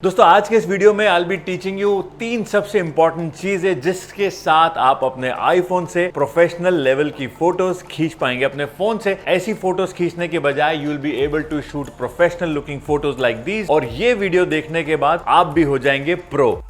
दोस्तों आज के इस वीडियो में I will be teaching you 3 सबसे इंपॉर्टेंट चीजें जिसके साथ आप अपने आईफोन से प्रोफेशनल लेवल की फोटोज खींच पाएंगे। अपने फोन से ऐसी फोटोज खींचने के बजाय you will be able to shoot professional looking photos like these. और ये वीडियो देखने के बाद आप भी हो जाएंगे प्रो।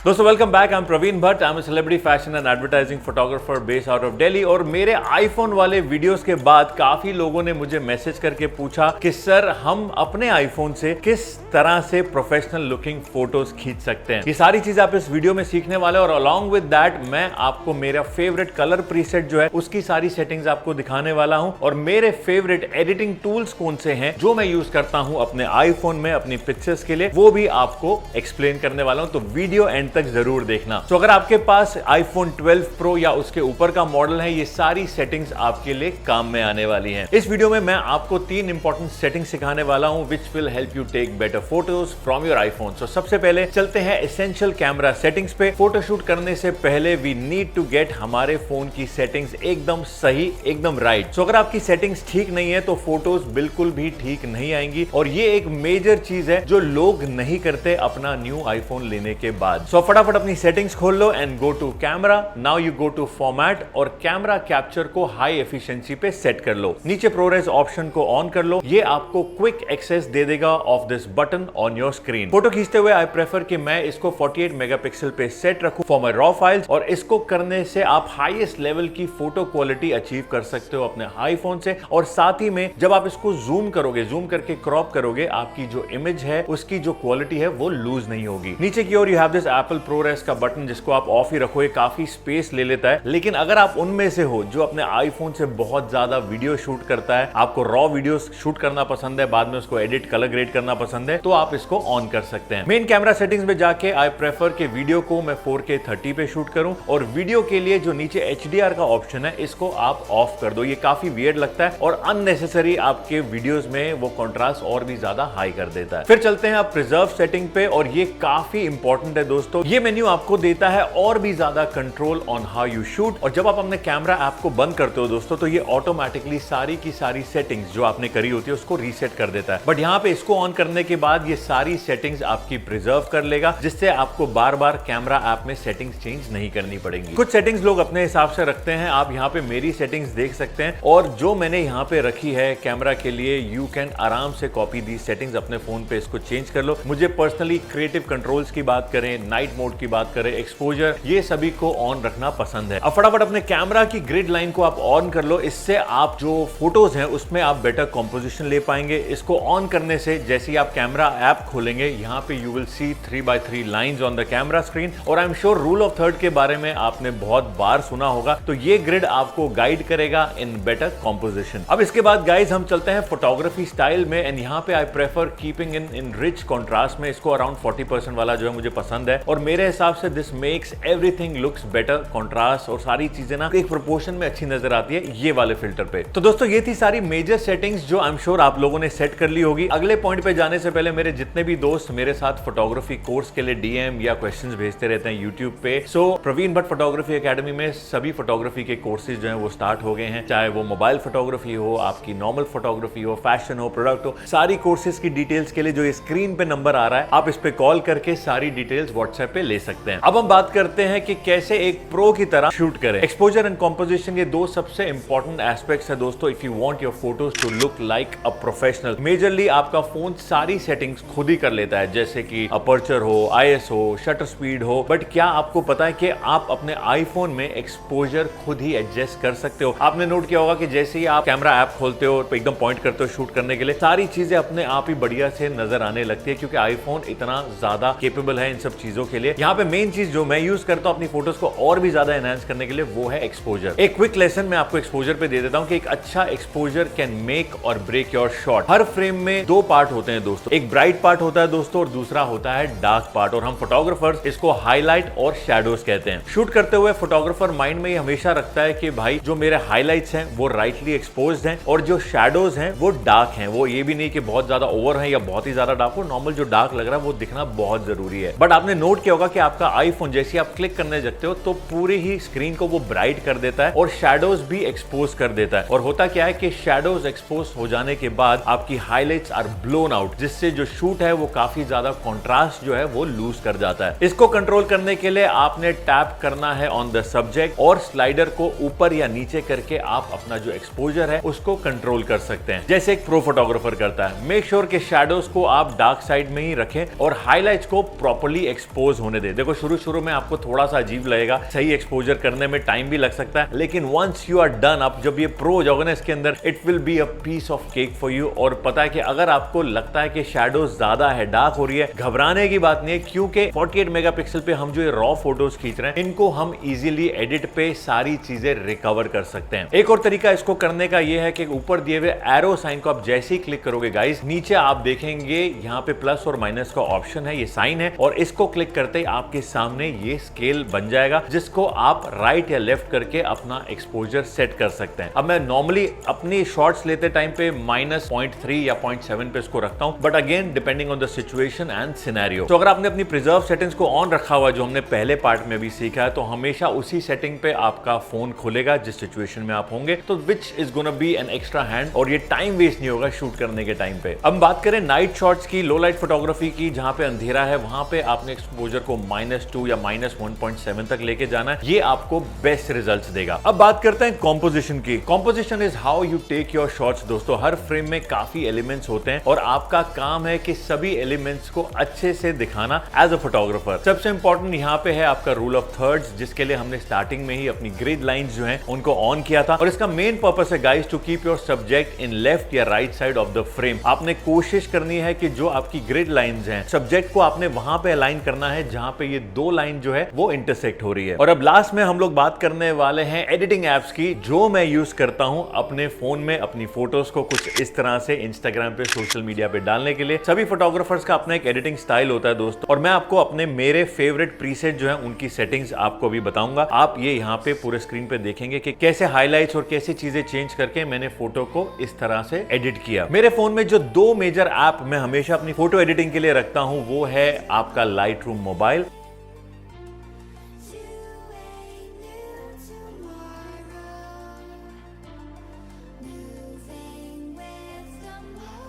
दोस्तों welcome back. I am Praveen Bhatt. I am celebrity fashion and advertising photographer based out of Delhi. और मेरे आईफोन वाले वीडियोस के बाद काफी लोगों ने मुझे मैसेज करके पूछा कि सर हम अपने आईफोन से किस तरह से प्रोफेशनल लुकिंग फोटोज खींच सकते हैं। ये सारी चीज आप इस वीडियो में सीखने वाले और अलॉन्ग विद दैट मैं आपको मेरा फेवरेट कलर प्रीसेट जो है उसकी सारी सेटिंग्स आपको दिखाने वाला हूं। और मेरे फेवरेट एडिटिंग टूल्स कौन से हैं जो मैं यूज करता हूं अपने आईफोन में अपनी पिक्चर्स के लिए, वो भी आपको एक्सप्लेन करने वाला हूं। तो वीडियो एंड तक जरूर देखना। तो अगर आपके पास आईफोन 12 प्रो या उसके ऊपर का मॉडल है, ये सारी सेटिंग्स आपके लिए काम में आने वाली हैं। इस वीडियो में मैं आपको 3 इंपॉर्टेंट सेटिंग्स सिखाने वाला हूं which will help you take better photos from your iPhone. So सबसे पहले चलते हैं एसेंशियल कैमरा सेटिंग्स पे। फोटोशूट करने से पहले वी नीड टू गेट हमारे फोन की सेटिंग्स एकदम सही, एकदम राइट। सो अगर आपकी सेटिंग्स ठीक नहीं है तो फोटोज बिल्कुल भी ठीक नहीं आएंगी। और ये एक मेजर चीज है जो लोग नहीं करते अपना न्यू आईफोन लेने के बाद। सो फटाफट अपनी सेटिंग्स खोल लो and go to camera. Now you go to format और कैमरा कैप्चर को हाई एफिशिएंसी पे सेट कर लो। नीचे प्रोरेस ऑप्शन को ऑन कर लो। ये आपको क्विक एक्सेस दे देगा of this button on your screen. Photo खींचते हुए आई प्रेफर कि मैं इसको 48 मेगापिक्सल पे सेट रखूं फॉर माय रॉ फाइल्स। और इसको करने से आप हाईएस्ट लेवल की फोटो क्वालिटी अचीव कर सकते हो अपने आईफोन से। और साथ ही में जब आप इसको जूम करोगे, जूम करके क्रॉप करोगे, आपकी जो इमेज है उसकी जो क्वालिटी है वो लूज नहीं होगी। नीचे की ओर यू हैव दिस एप्पल प्रोरेस का बटन जिसको आप ऑफ ही रखो, ये काफी स्पेस ले लेता है। लेकिन अगर आप उनमें से हो जो अपने आईफोन से बहुत ज्यादा वीडियो शूट करता है, आपको रॉ वीडियो शूट करना पसंद है, बाद में उसको एडिट कलर ग्रेड करना पसंद है, तो आप इसको ऑन कर सकते हैं। मेन कैमरा सेटिंग्स में जाके आई प्रेफर के वीडियो को मैं 4K 30 पे शूट करूं। और वीडियो के लिए जो नीचे HDR का ऑप्शन है इसको आप ऑफ कर दो। ये काफी वियर्ड लगता है और अननेसेसरी आपके वीडियोस में वो कंट्रास्ट और भी ज्यादा हाई कर देता है। फिर चलते हैं आप प्रिजर्व सेटिंग पे। और ये काफी इंपॉर्टेंट है दोस्तों। ये मेन्यू आपको देता है और भी ज्यादा control on how you shoot. और जब आप अपने कैमरा ऐप को बंद करते हो दोस्तों तो ये ऑटोमेटिकली सारी की सारी सेटिंग्स जो आपने करी होती है उसको रीसेट कर देता है। बट यहाँ पे इसको ऑन करने के बाद ये सारी सेटिंग्स आपकी प्रिजर्व कर लेगा, जिससे आपको बार बार कैमरा ऐप में सेटिंग्स चेंज नहीं करनी पड़ेंगी। कुछ सेटिंग्स लोग अपने हिसाब से रखते हैं। आप यहाँ पे मेरी सेटिंग्स देख सकते हैं और जो मैंने यहाँ पे रखी है कैमरा के लिए, यू कैन आराम से कॉपी दी सेटिंग्स अपने फोन पे, इसको चेंज कर लो। मुझे पर्सनली क्रिएटिव कंट्रोल्स की बात करें, नाइट मोड की बात करें, एक्सपोजर, ये सभी को ऑन रखना पसंद है। अब फटाफट अपने कैमरा की ग्रिड लाइन को आप ऑन कर लो। इससे आप जो फोटोज हैं उसमें आप बेटर कंपोजिशन ले पाएंगे। इसको ऑन करने से जैसे ही आप कैमरा ऐप खोलेंगे, यहाँ पे you will see 3x3 lines on the camera screen. और I am sure rule of third के बारे में आपने बहुत बार सुना होगा। तो ये ग्रिड आपको गाइड करेगा इन बेटर कंपोजिशन। अब इसके बाद गाइज हम चलते हैं फोटोग्राफी स्टाइल में। एंड यहाँ पे I prefer keeping in rich contrast में। इसको अराउंड 40% वाला जो है मुझे पसंद है। और मेरे हिसाब से this makes everything looks better, contrast और सारी चीजें ना एक प्रोपोर्शन में अच्छी नजर आती है ये वाले फिल्टर पे। तो दोस्तों ये थी सारी मेजर सेटिंग्स जो आई एम श्योर आप लोगों ने सेट कर ली होगी। अगले पॉइंट पे जाने से पहले मेरे जितने भी दोस्त मेरे साथ फोटोग्राफी कोर्स के लिए DM या क्वेश्चंस भेजते रहते हैं यूट्यूब पे, सो प्रवीण भट्ट फोटोग्राफी एकेडमी में सभी फोटोग्राफी के कोर्सेज जो है वो स्टार्ट हो गए हैं। चाहे वो मोबाइल फोटोग्राफी हो, आपकी नॉर्मल फोटोग्राफी हो, फैशन हो, प्रोडक्ट हो, सारी कोर्सेज की डिटेल्स के लिए जो स्क्रीन पे नंबर आ रहा है आप इस पे कॉल करके सारी डिटेल्स व्हाट्सएप पे ले सकते हैं। अब हम बात करते हैं कि कैसे एक प्रो की तरह शूट करें। एक्सपोजर एंड कंपोजिशन ये 2 सबसे इंपॉर्टेंट एस्पेक्ट्स है दोस्तों if you want your photos to look like a professional. Majorly आपका फोन सारी सेटिंग्स खुद ही कर लेता है, जैसे कि अपर्चर हो, ISO, शटर स्पीड हो। बट क्या आपको पता है कि आप अपने आईफोन में एक्सपोजर खुद ही एडजस्ट कर सकते हो। आपने नोट किया होगा कि जैसे ही आप कैमरा ऐप खोलते हो एकदम पॉइंट करते हो शूट करने के लिए, सारी चीजें अपने आप ही बढ़िया से नजर आने लगती है क्योंकि आईफोन इतना ज्यादा केपेबल है इन सब चीजों के लिए। यहाँ पे मेन चीज जो मैं यूज करता हूँ अपनी फोटोज को और भी ज्यादा एनहांस करने के लिए वो है एक्सपोजर। एक क्विक लेसन मैं आपको एक्सपोजर पे दे देता हूँ कि एक अच्छा exposure can make or break your shot. हर फ्रेम में 2 पार्ट होते हैं दोस्तों, एक ब्राइट पार्ट होता है दोस्तों और दूसरा होता है डार्क पार्ट। और हम फोटोग्राफर्स इसको हाईलाइट और शैडोज कहते हैं। शूट करते हुए फोटोग्राफर माइंड में ये हमेशा रखता है कि भाई जो मेरे हाईलाइट्स हैं वो राइटली एक्सपोज्ड हैं और जो शैडोज हैं वो डार्क हैं। वो ये भी नहीं कि बहुत ज्यादा ओवर है या बहुत ही ज्यादा डार्क हो, नॉर्मल जो डार्क लग रहा है वो दिखना बहुत जरूरी है। बट आपने नोट क्या होगा कि आपका आईफोन जैसे आप क्लिक करने लगते हो तो पूरी ही स्क्रीन को वो ब्राइट कर देता है और शैडोज भी एक्सपोज कर देता है। और होता क्या है कि शैडोज एक्सपोज हो जाने के बाद आपकी हाइलाइट्स आर ब्लोन आउट, जिससे जो शूट है वो काफी ज्यादा कॉन्ट्रास्ट जो है वो लूज कर जाता है। इसको कंट्रोल करने के लिए आपने टैप करना है ऑन द सब्जेक्ट और स्लाइडर को ऊपर या नीचे करके आप अपना जो एक्सपोजर है उसको कंट्रोल कर सकते हैं, जैसे एक प्रो फोटोग्राफर करता है। मेक श्योर कि शैडोज को आप डार्क साइड में ही रखें और हाइलाइट्स को प्रॉपर्ली एक्सपोज होने दें। देखो शुरू में आपको थोड़ा सा अजीब लगेगा, सही एक्सपोजर करने में टाइम भी लग सकता है, लेकिन वंस यू आर डन, आप जब ये प्रो हो जाओगे ना इसके अंदर, it will be a piece of cake for you. और पता है कि अगर आपको लगता है कि शैडोज ज्यादा है, डार्क हो रही है, घबराने की बात नहीं है, क्योंकि 48 मेगापिक्सल पे हम जो ये रॉ फोटोज खींच रहे हैं इनको हम इजीली एडिट पे सारी चीजें रिकवर कर सकते हैं। एक और तरीका इसको करने का ये है कि ऊपर दिए हुए एरो साइन को आप जैसे ही क्लिक करोगे गाइस, नीचे आप देखेंगे यहाँ पे प्लस और माइनस का ऑप्शन है, ये साइन है, और इसको क्लिक करते ही आपके सामने ये स्केल बन जाएगा, जिसको आप राइट या लेफ्ट करके अपना एक्सपोजर सेट कर सकते हैं। अब मैं नॉर्मली अपनी शॉट्स लेते टाइम पे -0.3 या 0.7 पे इसको रखता हूं, but again depending on the situation and scenario. तो अगर आपने अपनी प्रिजर्व सेटिंग्स को ऑन रखा हुआ, जो हमने पहले पार्ट में भी सीखा है, तो हमेशा उसी सेटिंग पे आपका फोन खुलेगा जिस सिचुएशन में आप होंगे, तो which is gonna be an extra hand, और ये टाइम वेस्ट नहीं होगा शूट करने के टाइम पे। अब बात करें नाइट शॉट्स की, लो लाइट फोटोग्राफी की, जहां पे अंधेरा है वहां पे आपने एक्सपोजर को -2 या -1.7 तक लेके जाना है, ये आपको बेस्ट रिजल्ट्स देगा। अब बात करते हैं कॉम्पोजिशन की। Composition is how you take your shots. दोस्तों हर फ्रेम में काफी एलिमेंट्स होते हैं और आपका काम है कि सभी एलिमेंट्स को अच्छे से दिखाना एज अ फोटोग्राफर। सबसे इंपॉर्टेंट यहाँ पे है आपका रूल ऑफ थर्ड्स, जिसके लिए हमने स्टार्टिंग में ही अपनी ग्रिड लाइंस जो हैं उनको ऑन किया था, और इसका मेन पर्पस है guys to keep your subject in left या right side of the frame. आपने कोशिश करनी है कि जो आपकी ग्रिड लाइंस हैं, सब्जेक्ट को आपने वहां पे अलाइन करना है जहां पे ये दो लाइन जो है वो इंटरसेक्ट हो रही है। और अब लास्ट में हम लोग बात करने वाले हैं एडिटिंग एप्स की, जो मैं यूज करता हूं अपने फोन में अपनी फोटोज को कुछ इस तरह से इंस्टाग्राम पे, सोशल मीडिया पे डालने के लिए। सभी फोटोग्राफर्स का अपना एक एडिटिंग स्टाइल होता है दोस्तों, और मैं आपको अपने मेरे फेवरेट प्रीसेट जो है उनकी सेटिंग्स आपको भी बताऊंगा। आप ये यहाँ पे पूरे स्क्रीन पे देखेंगे कि कैसे हाईलाइट्स और कैसी चीजें चेंज करके मैंने फोटो को इस तरह से एडिट किया। मेरे फोन में जो दो मेजर ऐप मैं हमेशा अपनी फोटो एडिटिंग के लिए रखता हूं, वो है आपका लाइटरूम मोबाइल,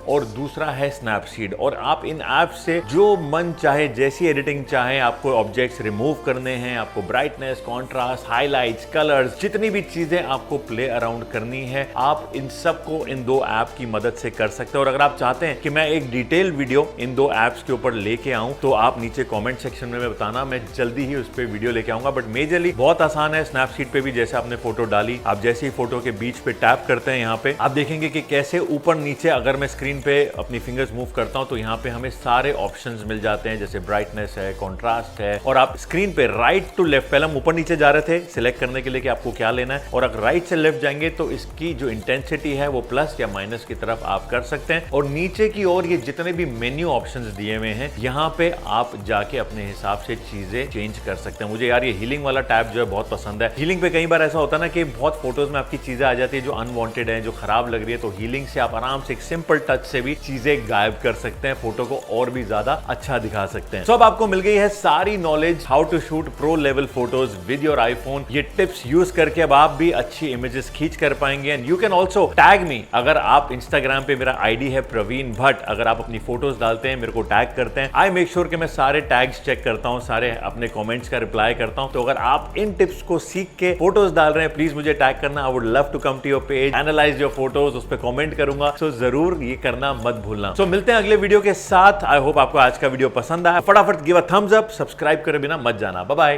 और दूसरा है स्नैपसीड। और आप इन ऐप से जो मन चाहे, जैसी एडिटिंग चाहे, आपको ऑब्जेक्ट्स रिमूव करने हैं, आपको ब्राइटनेस, कॉन्ट्रास्ट, हाइलाइट्स, कलर्स, जितनी भी चीजें आपको प्ले अराउंड करनी है, आप इन सब को इन दो ऐप की मदद से कर सकते हैं। और अगर आप चाहते हैं कि मैं एक डिटेल वीडियो इन दो ऐप्स के ऊपर लेके आऊं, तो आप नीचे कॉमेंट सेक्शन में बताना, मैं जल्दी ही उस पर वीडियो लेके आऊंगा। बट मेजरली बहुत आसान है। स्नैपसीड पे भी जैसे आपने फोटो डाली, आप जैसे ही फोटो के बीच पे टैप करते हैं, यहाँ पे आप देखेंगे कि कैसे ऊपर नीचे, अगर मैं स्क्रीन पे अपनी फिंगर्स मूव करता हूं तो यहाँ पे हमें सारे ऑप्शंस मिल जाते हैं, जैसे ब्राइटनेस है, कॉन्ट्रास्ट है, और आप स्क्रीन पे राइट टू लेफ्ट, पहले हम ऊपर नीचे जा रहे थे सिलेक्ट करने के लिए कि आपको क्या लेना है, और अगर राइट से लेफ्ट जाएंगे तो इसकी जो इंटेंसिटी है वो प्लस या माइनस की तरफ आप कर सकते हैं। और नीचे की ओर ये जितने भी मेन्यू ऑप्शंस दिए हुए हैं, यहाँ पे आप जाके अपने हिसाब से चीजें चेंज कर सकते हैं। मुझे यार ये हीलिंग वाला टैब जो है बहुत पसंद है। हीलिंग पे कई बार ऐसा होता है ना कि बहुत फोटोज में आपकी चीजें आ जाती है जो अनवांटेड है, जो खराब लग रही है, तो हीलिंग से आप आराम से एक सिंपल टच से भी चीजें गायब कर सकते हैं, फोटो को और भी ज्यादा अच्छा दिखा सकते हैं। अब आपको मिल गई है सारी knowledge how to shoot pro level photos with your iPhone. ये टिप्स यूज करके अब आप भी अच्छी इमेजेस खींच कर पाएंगे। And you can also tag me. अगर आप इंस्टाग्राम पे, मेरा आईडी है प्रवीण भट्ट, अगर आप अपनी फोटोज डालते हैं, मेरे को टैग करते हैं, आई मेक श्योर कि मैं सारे टैग्स चेक करता हूं, सारे अपने कमेंट्स का रिप्लाई करता हूं। तो अगर आप इन टिप्स को सीख के फोटोज डाल रहे हैं, प्लीज मुझे टैग करना। I would love to come to your page, analyze your photos, उस पर कमेंट करूंगा। सो जरूर ये करना मत भूलना। सो मिलते हैं अगले वीडियो के साथ। आई होप आपको आज का वीडियो पसंद आया। फटाफट give a thumbs up, subscribe करे बिना मत जाना। Bye bye.